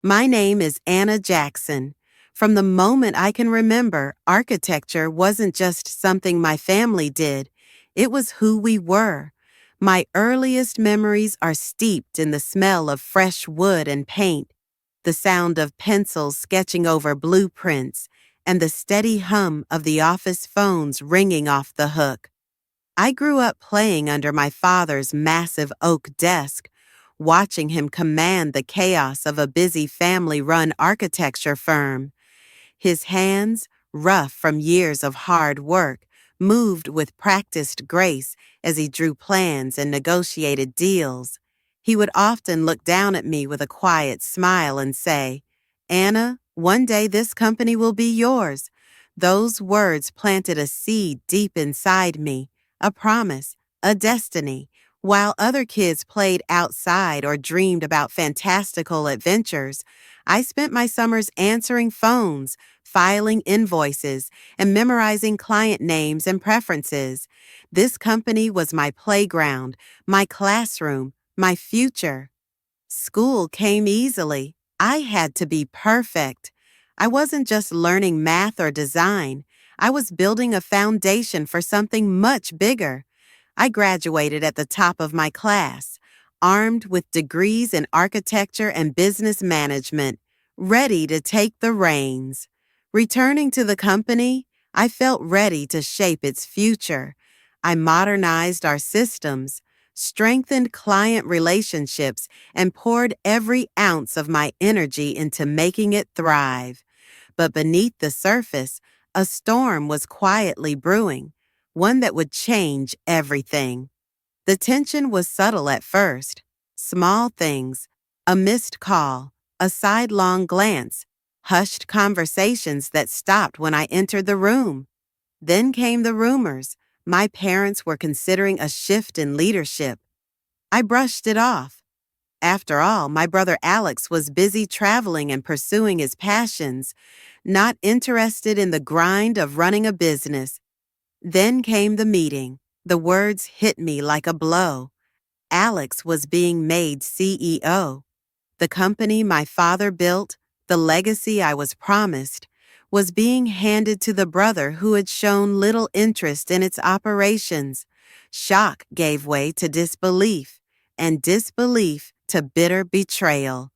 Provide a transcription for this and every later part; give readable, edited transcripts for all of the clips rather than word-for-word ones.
My name is Anna Jackson. From the moment I can remember, architecture wasn't just something my family did. It was who we were. My earliest memories are steeped in the smell of fresh wood and paint, the sound of pencils sketching over blueprints, and the steady hum of the office phones ringing off the hook. I grew up playing under my father's massive oak desk, watching him command the chaos of a busy family-run architecture firm. His hands, rough from years of hard work, moved with practiced grace as he drew plans and negotiated deals. He would often look down at me with a quiet smile and say, "Anna, one day this company will be yours." Those words planted a seed deep inside me, a promise, a destiny. While other kids played outside or dreamed about fantastical adventures, I spent my summers answering phones, filing invoices, and memorizing client names and preferences. This company was my playground, my classroom, my future. School came easily. I had to be perfect. I wasn't just learning math or design. I was building a foundation for something much bigger. I graduated at the top of my class, armed with degrees in architecture and business management, ready to take the reins. Returning to the company, I felt ready to shape its future. I modernized our systems, strengthened client relationships, and poured every ounce of my energy into making it thrive. But beneath the surface, a storm was quietly brewing, one that would change everything. The tension was subtle at first. Small things, a missed call, a sidelong glance, hushed conversations that stopped when I entered the room. Then came the rumors. My parents were considering a shift in leadership. I brushed it off. After all, my brother Alex was busy traveling and pursuing his passions, not interested in the grind of running a business. Then came the meeting. The words hit me like a blow. Alex was being made CEO. The company my father built, the legacy I was promised, was being handed to the brother who had shown little interest in its operations. Shock gave way to disbelief, and disbelief to bitter betrayal.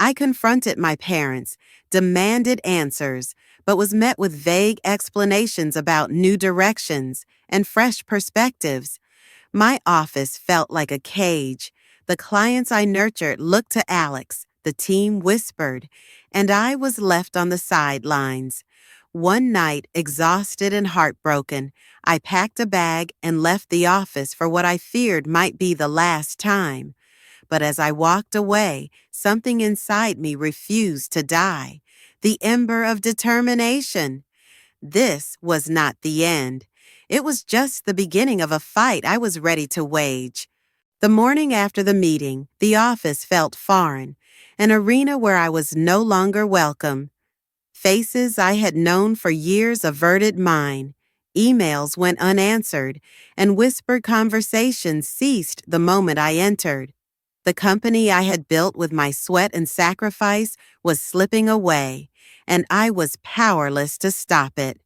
I confronted my parents, demanded answers, but was met with vague explanations about new directions and fresh perspectives. My office felt like a cage. The clients I nurtured looked to Alex, the team whispered, and I was left on the sidelines. One night, exhausted and heartbroken, I packed a bag and left the office for what I feared might be the last time. But as I walked away, something inside me refused to die. The ember of determination. This was not the end. It was just the beginning of a fight I was ready to wage. The morning after the meeting, the office felt foreign, an arena where I was no longer welcome. Faces I had known for years averted mine. Emails went unanswered, and whispered conversations ceased the moment I entered. The company I had built with my sweat and sacrifice was slipping away, and I was powerless to stop it.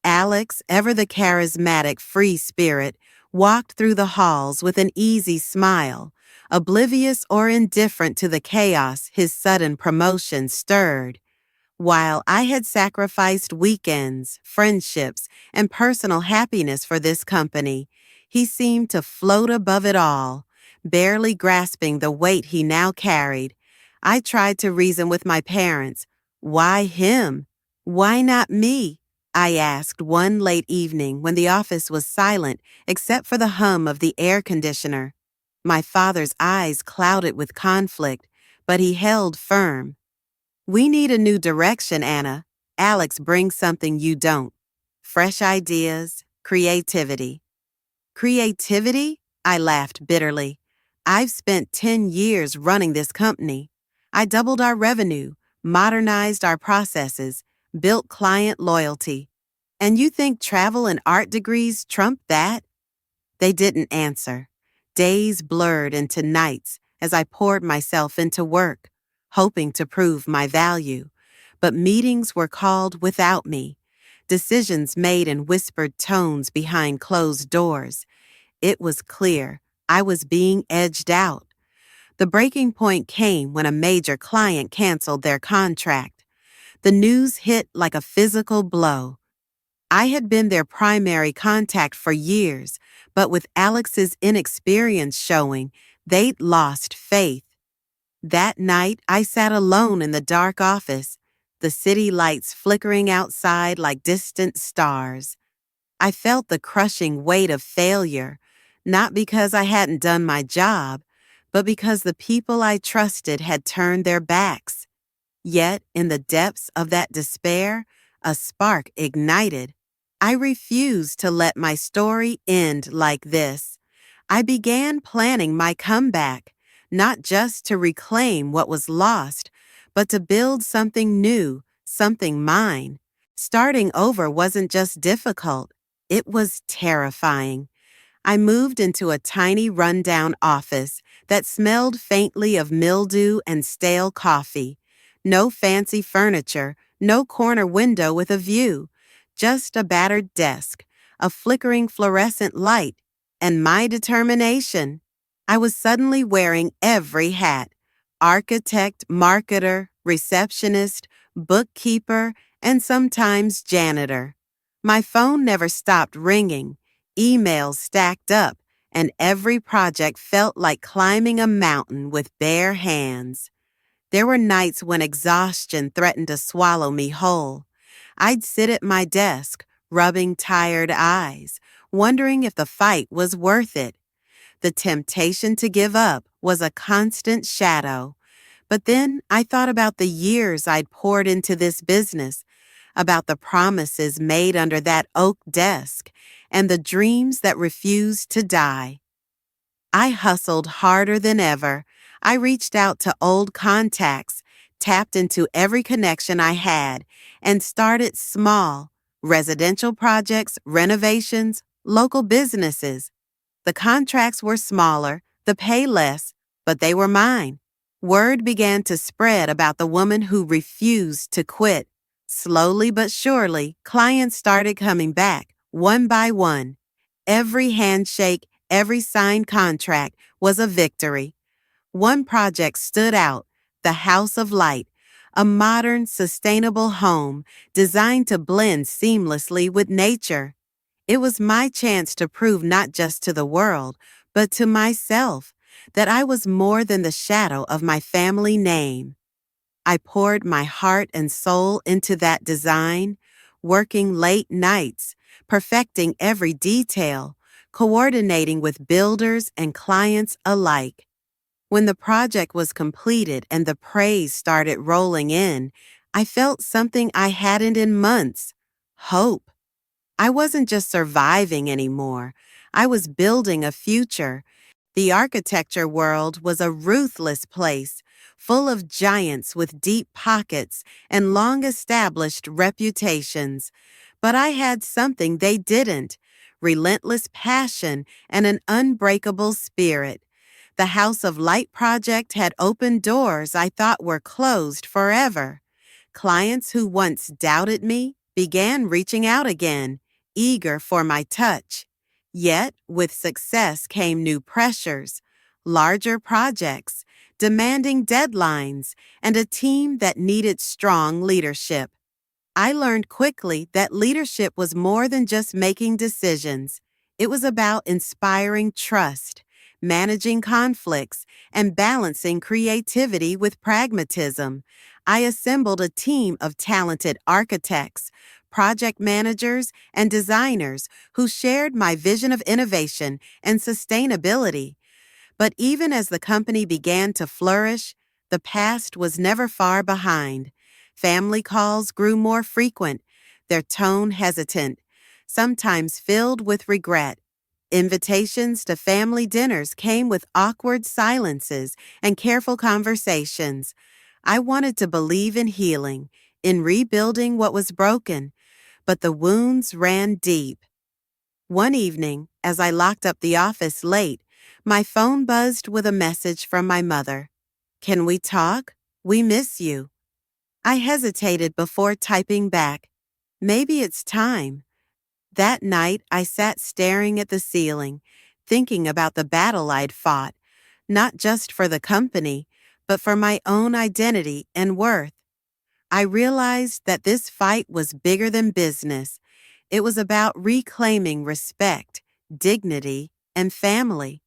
Alex, ever the charismatic free spirit, walked through the halls with an easy smile, oblivious or indifferent to the chaos his sudden promotion stirred. While I had sacrificed weekends, friendships, and personal happiness for this company, he seemed to float above it all, barely grasping the weight he now carried. I tried to reason with my parents. Why him? Why not me? I asked one late evening when the office was silent except for the hum of the air conditioner. My father's eyes clouded with conflict, but he held firm. "We need a new direction, Anna. Alex brings something you don't. Fresh ideas, creativity." Creativity? I laughed bitterly. I've spent 10 years running this company. I doubled our revenue, modernized our processes, built client loyalty. And you think travel and art degrees trump that? They didn't answer. Days blurred into nights as I poured myself into work. hoping to prove my value. But meetings were called without me, decisions made in whispered tones behind closed doors. It was clear I was being edged out. The breaking point came when a major client canceled their contract. The news hit like a physical blow. I had been their primary contact for years, but with Alex's inexperience showing, they'd lost faith. That night, I sat alone in the dark office, the city lights flickering outside like distant stars. I felt the crushing weight of failure, not because I hadn't done my job, but because the people I trusted had turned their backs. Yet, in the depths of that despair, a spark ignited. I refused to let my story end like this. I began planning my comeback, not just to reclaim what was lost, but to build something new, something mine. Starting over wasn't just difficult, it was terrifying. I moved into a tiny rundown office that smelled faintly of mildew and stale coffee. No fancy furniture, no corner window with a view, just a battered desk, a flickering fluorescent light, and my determination. I was suddenly wearing every hat: architect, marketer, receptionist, bookkeeper, and sometimes janitor. My phone never stopped ringing. Emails stacked up, and every project felt like climbing a mountain with bare hands. There were nights when exhaustion threatened to swallow me whole. I'd sit at my desk, rubbing tired eyes, wondering if the fight was worth it. The temptation to give up was a constant shadow. But then I thought about the years I'd poured into this business, about the promises made under that oak desk, and the dreams that refused to die. I hustled harder than ever. I reached out to old contacts, tapped into every connection I had, and started small: residential projects, renovations, local businesses. The contracts were smaller, the pay less, but they were mine. Word began to spread about the woman who refused to quit. Slowly but surely, clients started coming back, one by one. Every handshake, every signed contract was a victory. One project stood out: the House of Light, a modern, sustainable home designed to blend seamlessly with nature. It was my chance to prove not just to the world, but to myself, that I was more than the shadow of my family name. I poured my heart and soul into that design, working late nights, perfecting every detail, coordinating with builders and clients alike. When the project was completed and the praise started rolling in, I felt something I hadn't in months: hope. I wasn't just surviving anymore. I was building a future. The architecture world was a ruthless place, full of giants with deep pockets and long-established reputations. But I had something they didn't: relentless passion and an unbreakable spirit. The House of Light project had opened doors I thought were closed forever. Clients who once doubted me began reaching out again, eager for my touch. Yet, with success came new pressures: larger projects, demanding deadlines, and a team that needed strong leadership. I learned quickly that leadership was more than just making decisions. It was about inspiring trust, managing conflicts, and balancing creativity with pragmatism. I assembled a team of talented architects, project managers, and designers who shared my vision of innovation and sustainability. But even as the company began to flourish, the past was never far behind. Family calls grew more frequent, their tone hesitant, sometimes filled with regret. Invitations to family dinners came with awkward silences and careful conversations. I wanted to believe in healing, in rebuilding what was broken, but the wounds ran deep. One evening, as I locked up the office late, my phone buzzed with a message from my mother. "Can we talk?" We miss you. I hesitated before typing back. Maybe it's time. That night, I sat staring at the ceiling, thinking about the battle I'd fought, not just for the company, but for my own identity and worth. I realized that this fight was bigger than business. It was about reclaiming respect, dignity, and family.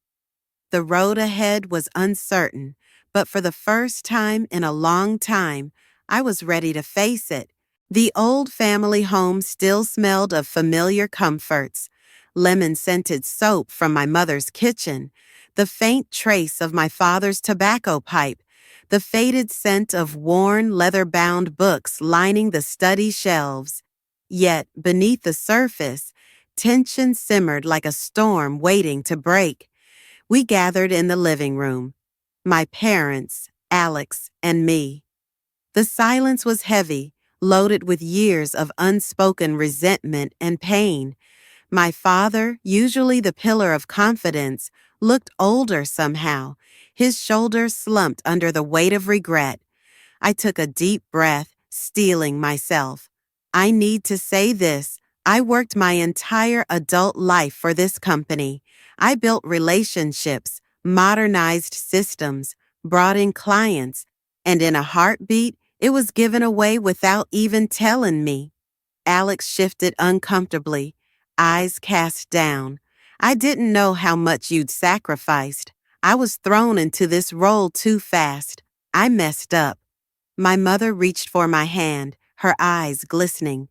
The road ahead was uncertain, but for the first time in a long time, I was ready to face it. The old family home still smelled of familiar comforts: lemon-scented soap from my mother's kitchen, the faint trace of my father's tobacco pipe, the faded scent of worn, leather-bound books lining the study shelves. Yet, beneath the surface, tension simmered like a storm waiting to break. We gathered in the living room, my parents, Alex, and me. The silence was heavy, loaded with years of unspoken resentment and pain. My father, usually the pillar of confidence, looked older somehow, his shoulders slumped under the weight of regret. I took a deep breath, steeling myself. I need to say this. I worked my entire adult life for this company. I built relationships, modernized systems, brought in clients, and in a heartbeat, it was given away without even telling me. Alex shifted uncomfortably, eyes cast down. I didn't know how much you'd sacrificed. I was thrown into this role too fast. I messed up. My mother reached for my hand, her eyes glistening.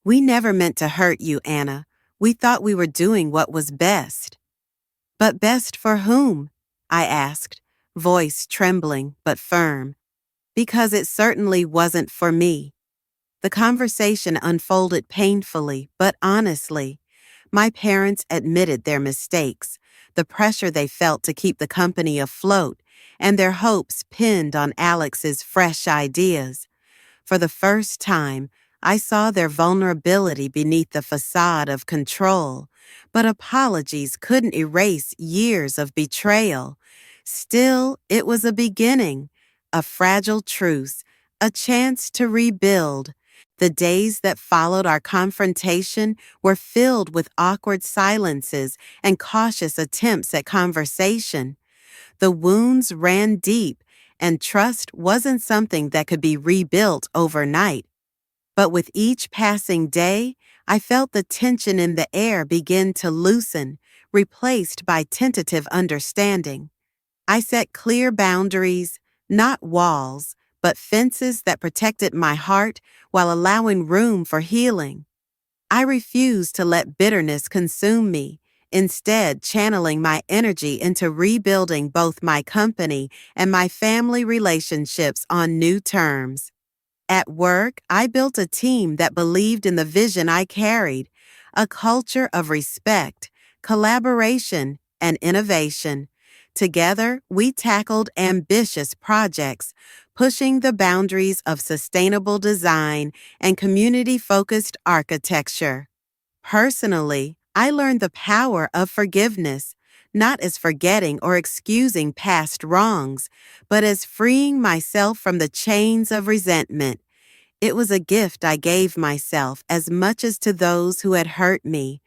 We never meant to hurt you, Anna. We thought we were doing what was best. But best for whom? I asked, voice trembling but firm. Because it certainly wasn't for me. The conversation unfolded painfully but honestly. My parents admitted their mistakes, the pressure they felt to keep the company afloat, and their hopes pinned on Alex's fresh ideas. For the first time, I saw their vulnerability beneath the facade of control, but apologies couldn't erase years of betrayal. Still, it was a beginning, a fragile truce, a chance to rebuild. The days that followed our confrontation were filled with awkward silences and cautious attempts at conversation. The wounds ran deep, and trust wasn't something that could be rebuilt overnight. But with each passing day, I felt the tension in the air begin to loosen, replaced by tentative understanding. I set clear boundaries, not walls, but fences that protected my heart while allowing room for healing. I refused to let bitterness consume me, instead channeling my energy into rebuilding both my company and my family relationships on new terms. At work, I built a team that believed in the vision I carried, a culture of respect, collaboration, and innovation. Together, we tackled ambitious projects, pushing the boundaries of sustainable design and community-focused architecture. Personally, I learned the power of forgiveness, not as forgetting or excusing past wrongs, but as freeing myself from the chains of resentment. It was a gift I gave myself as much as to those who had hurt me.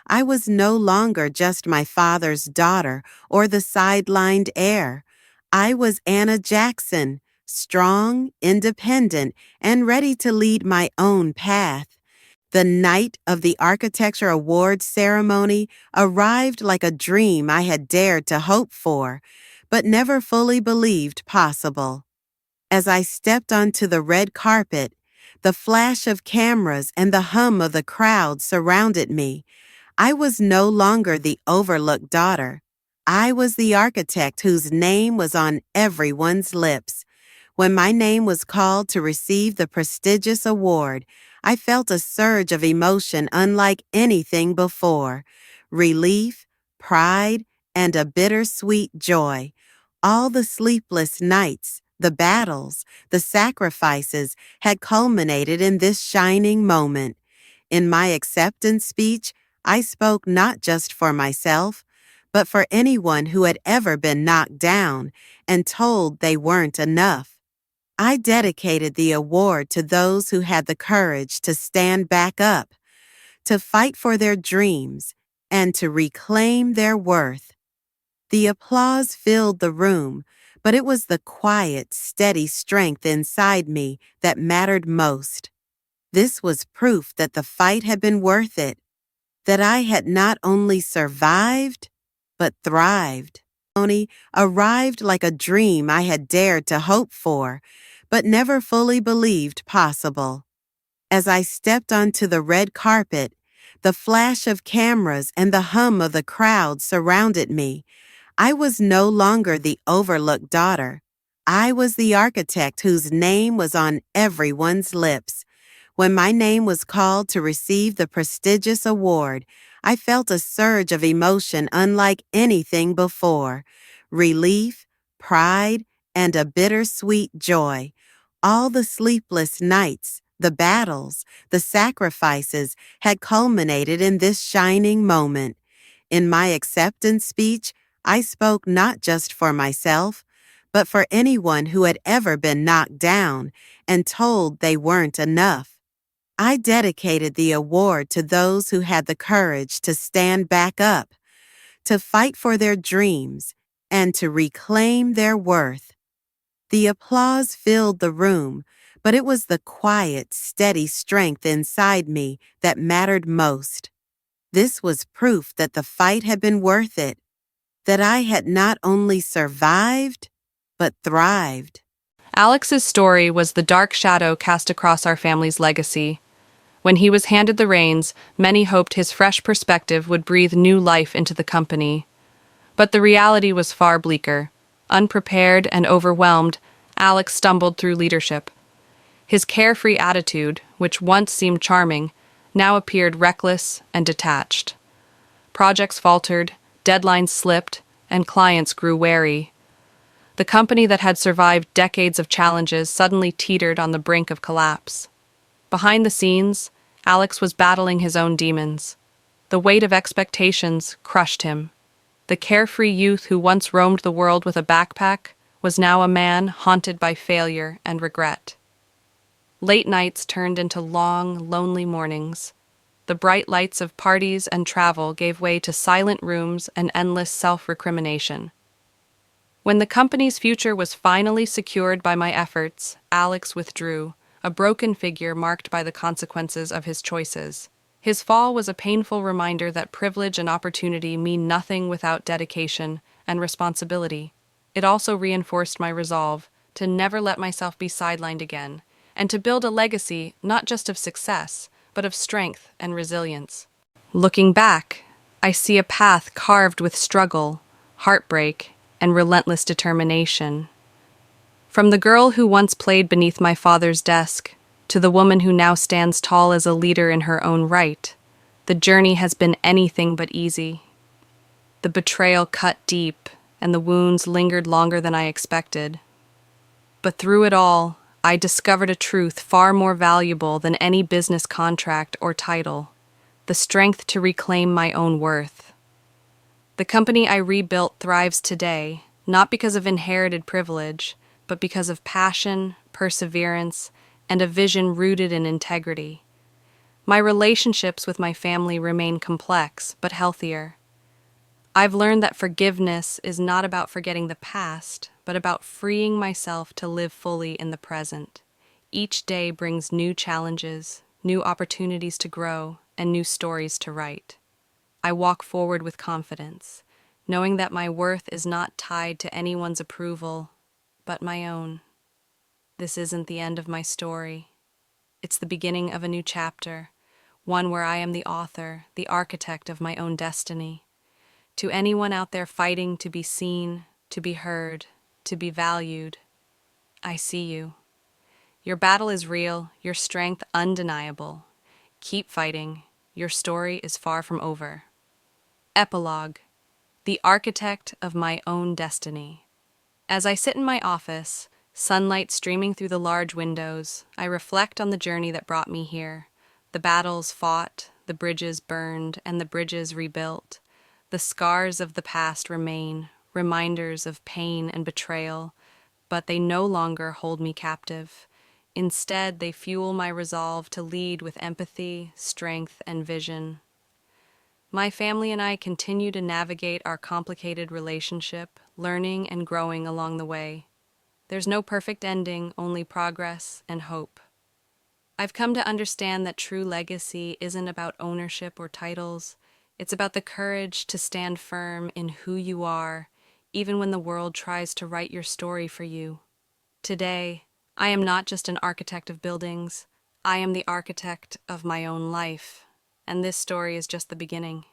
I was no longer just my father's daughter or the sidelined heir. I was Anna Jackson, strong, independent, and ready to lead my own path. The night of the Architecture Awards ceremony arrived like a dream I had dared to hope for, but never fully believed possible. As I stepped onto the red carpet, the flash of cameras and the hum of the crowd surrounded me. I was no longer the overlooked daughter. I was the architect whose name was on everyone's lips. When my name was called to receive the prestigious award, I felt a surge of emotion unlike anything before: relief, pride, and a bittersweet joy. All the sleepless nights, the battles, the sacrifices had culminated in this shining moment. In my acceptance speech, I spoke not just for myself, but for anyone who had ever been knocked down and told they weren't enough. I dedicated the award to those who had the courage to stand back up, to fight for their dreams, and to reclaim their worth. The applause filled the room, but it was the quiet, steady strength inside me that mattered most. This was proof that the fight had been worth it, that I had not only survived, but thrived. Ceremony arrived like a dream I had dared to hope for, but never fully believed possible. As I stepped onto the red carpet, the flash of cameras and the hum of the crowd surrounded me. I was no longer the overlooked daughter. I was the architect whose name was on everyone's lips. When my name was called to receive the prestigious award, I felt a surge of emotion unlike anything before. Relief, pride, and a bittersweet joy. All the sleepless nights, the battles, the sacrifices had culminated in this shining moment. In my acceptance speech, I spoke not just for myself, but for anyone who had ever been knocked down and told they weren't enough. I dedicated the award to those who had the courage to stand back up, to fight for their dreams, and to reclaim their worth. The applause filled the room, but it was the quiet, steady strength inside me that mattered most. This was proof that the fight had been worth it, that I had not only survived, but thrived. Alex's story was the dark shadow cast across our family's legacy. When he was handed the reins, many hoped his fresh perspective would breathe new life into the company. But the reality was far bleaker. Unprepared and overwhelmed, Alex stumbled through leadership. His carefree attitude, which once seemed charming, now appeared reckless and detached. Projects faltered, deadlines slipped, and clients grew wary. The company that had survived decades of challenges suddenly teetered on the brink of collapse. Behind the scenes, Alex was battling his own demons. The weight of expectations crushed him. The carefree youth who once roamed the world with a backpack was now a man haunted by failure and regret. Late nights turned into long, lonely mornings. The bright lights of parties and travel gave way to silent rooms and endless self-recrimination. When the company's future was finally secured by my efforts, Alex withdrew, a broken figure marked by the consequences of his choices. His fall was a painful reminder that privilege and opportunity mean nothing without dedication and responsibility. It also reinforced my resolve to never let myself be sidelined again, and to build a legacy not just of success, but of strength and resilience. Looking back, I see a path carved with struggle, heartbreak, and relentless determination. From the girl who once played beneath my father's desk to the woman who now stands tall as a leader in her own right, the journey has been anything but easy. The betrayal cut deep, and the wounds lingered longer than I expected. But through it all, I discovered a truth far more valuable than any business contract or title: the strength to reclaim my own worth. The company I rebuilt thrives today, not because of inherited privilege, but because of passion, perseverance, and a vision rooted in integrity. My relationships with my family remain complex, but healthier. I've learned that forgiveness is not about forgetting the past, but about freeing myself to live fully in the present. Each day brings new challenges, new opportunities to grow, and new stories to write. I walk forward with confidence, knowing that my worth is not tied to anyone's approval, but my own. This isn't the end of my story. It's the beginning of a new chapter, one where I am the author, the architect of my own destiny. To anyone out there fighting to be seen, to be heard, to be valued, I see you. Your battle is real, your strength undeniable. Keep fighting. Your story is far from over. Epilogue: The architect of my own destiny. As I sit in my office, sunlight streaming through the large windows, I reflect on the journey that brought me here. The battles fought, the bridges burned, and the bridges rebuilt. The scars of the past remain, reminders of pain and betrayal, but they no longer hold me captive. Instead, they fuel my resolve to lead with empathy, strength, and vision. My family and I continue to navigate our complicated relationship, learning and growing along the way. There's no perfect ending, only progress and hope. I've come to understand that true legacy isn't about ownership or titles. It's about the courage to stand firm in who you are, even when the world tries to write your story for you. Today, I am not just an architect of buildings, I am the architect of my own life. And this story is just the beginning.